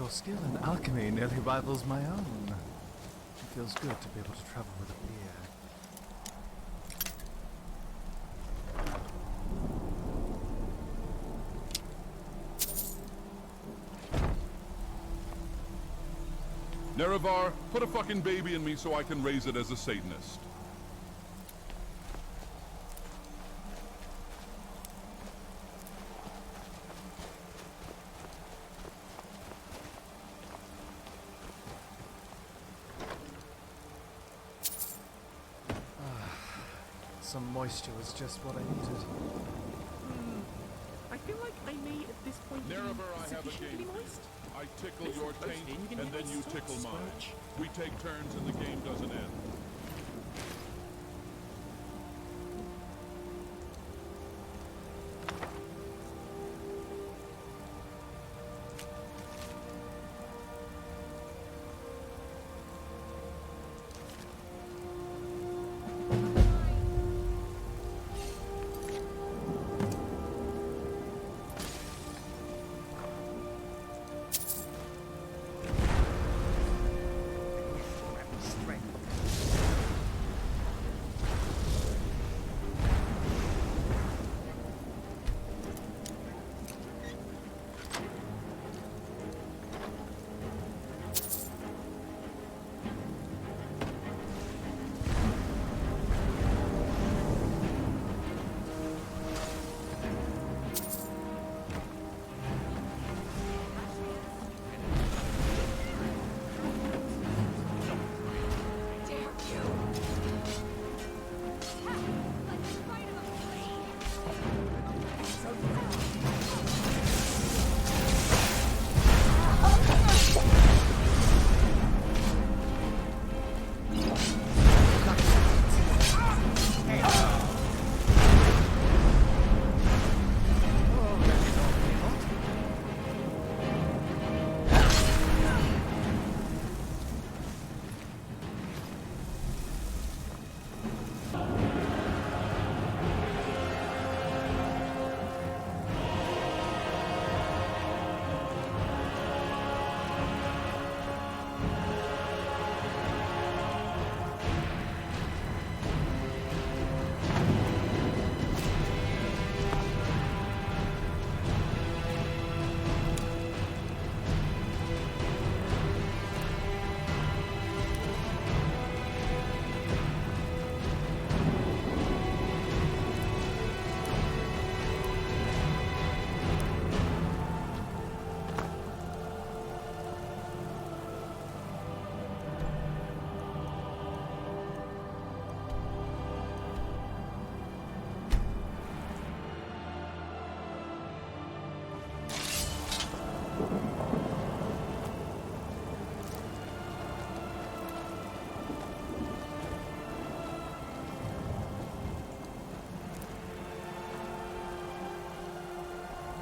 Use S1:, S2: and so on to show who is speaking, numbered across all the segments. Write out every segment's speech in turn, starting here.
S1: Your skill in alchemy nearly rivals my own. It feels good to be able to travel with a peer.
S2: Nerevar, put a fucking baby in me so I can raise it as a Satanist.
S1: Some moisture was just what I needed.
S3: I feel like I may at this point
S2: Nerevar, I have a
S3: sufficiently
S2: game.
S3: moist.
S2: I tickle
S3: Listen,
S2: your
S3: Posty,
S2: taint,
S3: you can
S2: and
S3: never
S2: then you
S3: stop,
S2: tickle mine.
S3: Squelch.
S2: We take turns and the game doesn't end.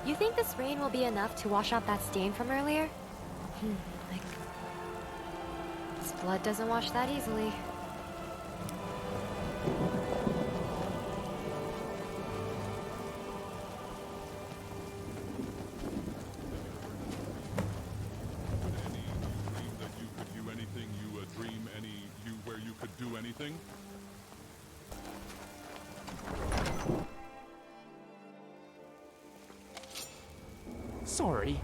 S4: You think this rain will be enough to wash out that stain from earlier? Like... This blood doesn't wash that easily.
S2: Any dream that you could do anything, you dream any you where you could do anything?
S3: Sorry.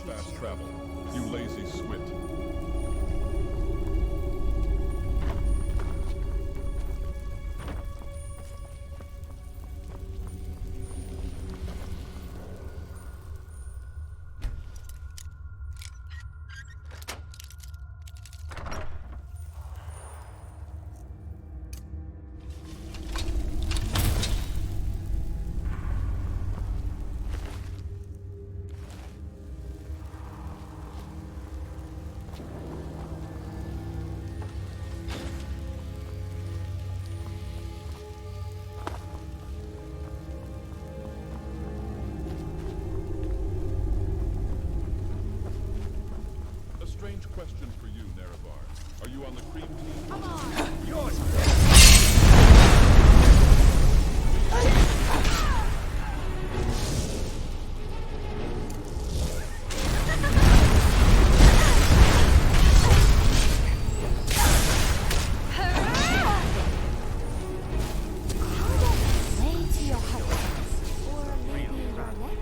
S2: Fast travel. You lazy swit. question for you, Nerevar. Are you on the cream team?
S5: Come on!
S1: Yours!
S4: Lay to your heart, or maybe your neck.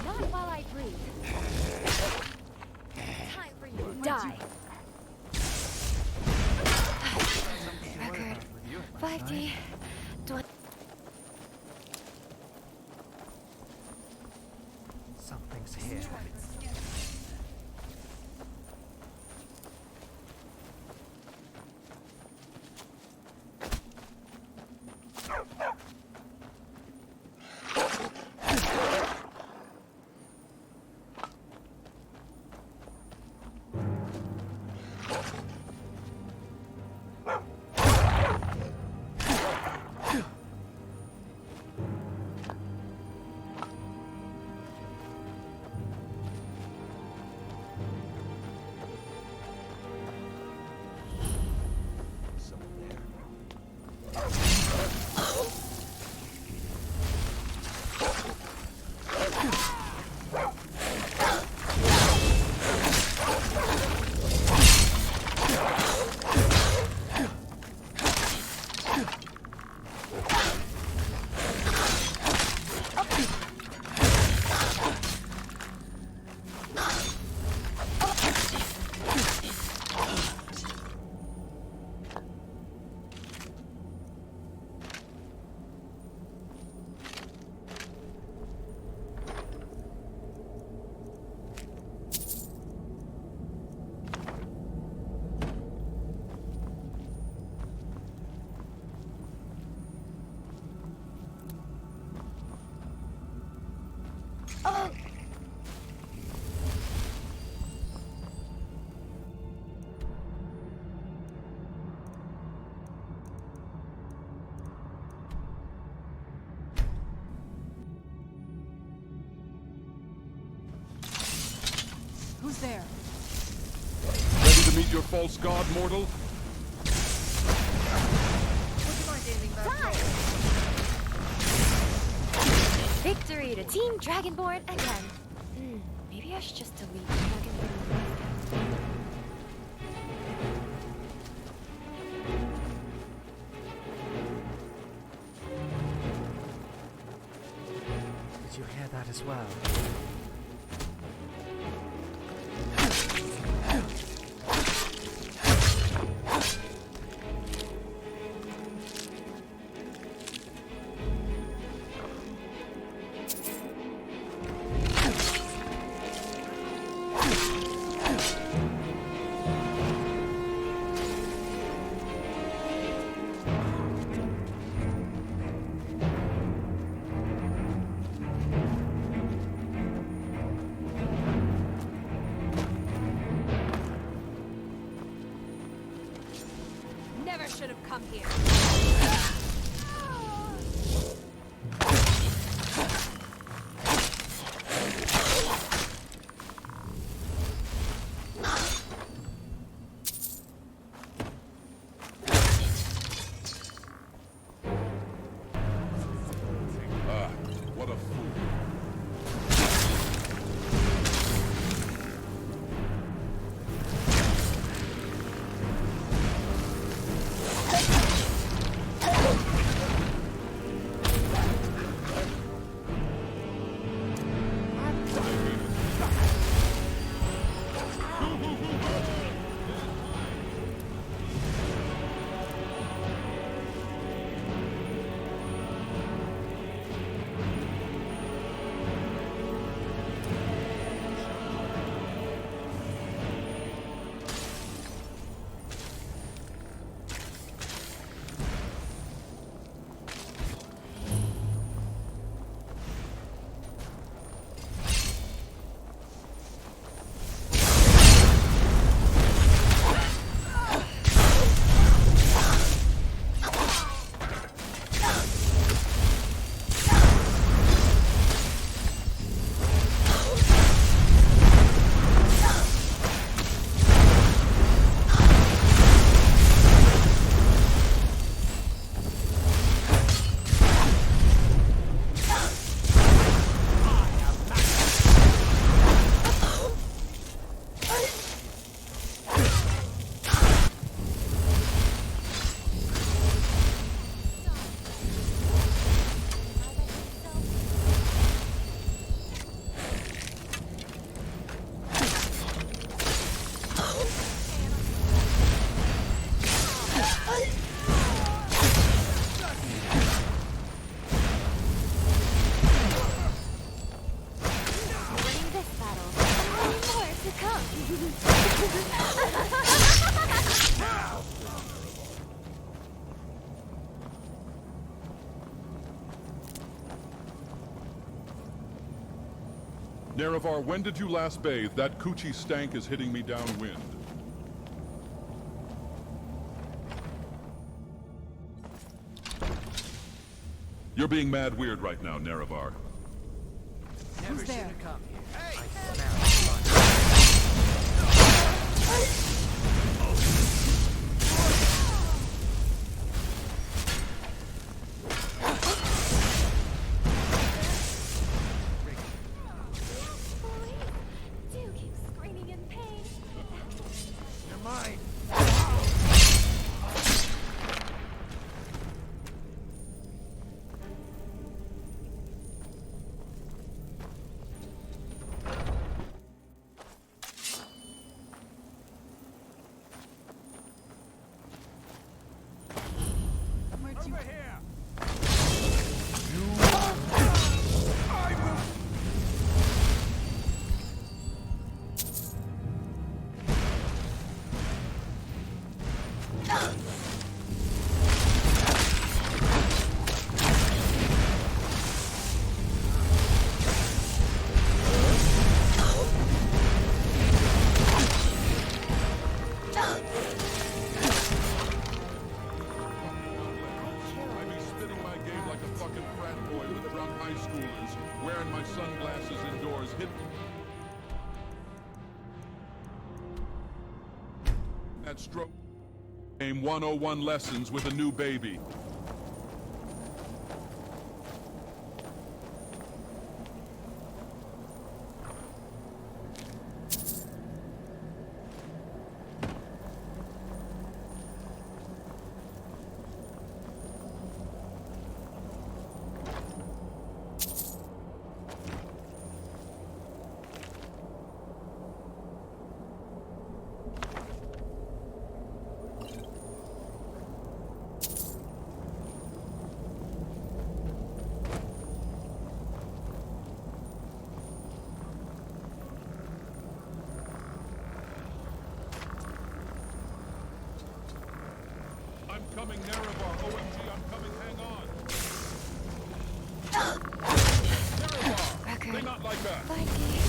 S4: Not while I breathe. Time for you to die. Record 5D.
S1: Something's here.
S5: Who's there?
S2: Ready to meet your false god, mortal?
S5: Would you mind aiming that
S4: Die! Victory to Team Dragonborn again. Maybe I should just delete Dragonborn.
S1: Did you hear that as well?
S5: Never should have come here.
S2: What a fool. Nerevar, when did you last bathe? That coochie stank is hitting me downwind. You're being mad weird right now, Nerevar.
S5: Who's there?
S4: Do keep screaming in pain.
S1: You're mine.
S5: Where'd you...
S2: I be spitting my game like a fucking frat boy with drunk high schoolers, wearing my sunglasses indoors, that stroke game 101 lessons with a new baby. I'm coming, Nerevar. OMG, I'm coming. Hang on. Nerevar!
S4: Record.
S2: They not like that.
S4: Mikey.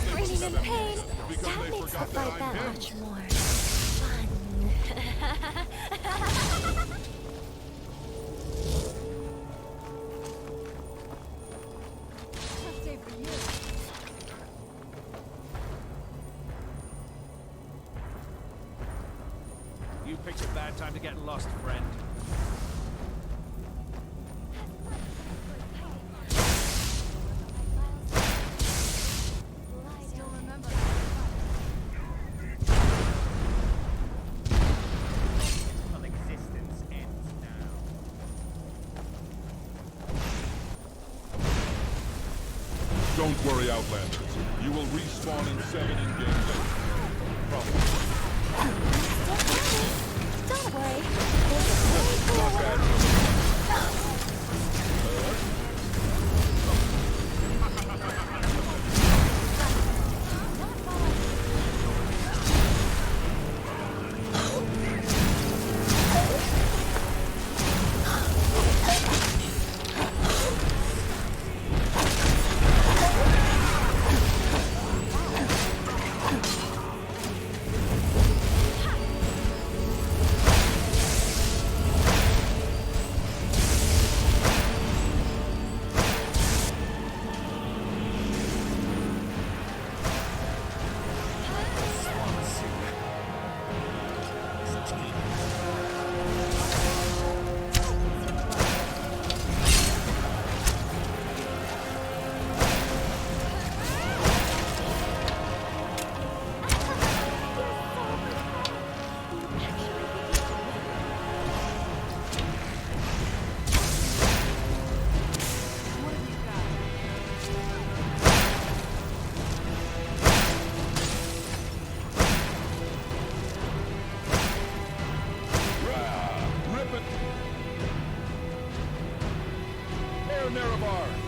S4: Screaming in pain.
S2: Because
S4: That
S2: they
S4: makes the
S2: forgot that
S4: fight
S2: I'm
S4: that
S2: him.
S4: much more fun.
S5: Tough day for you.
S6: You picked a bad time to get lost, friend.
S5: Still remember.
S6: Well, existence ends now.
S2: Don't worry, Outlanders. You will respawn in 7 in-game later. Probably.
S4: Don't worry. There's a really cool one.
S5: What have you got?
S2: Rip it! Air Nerevar!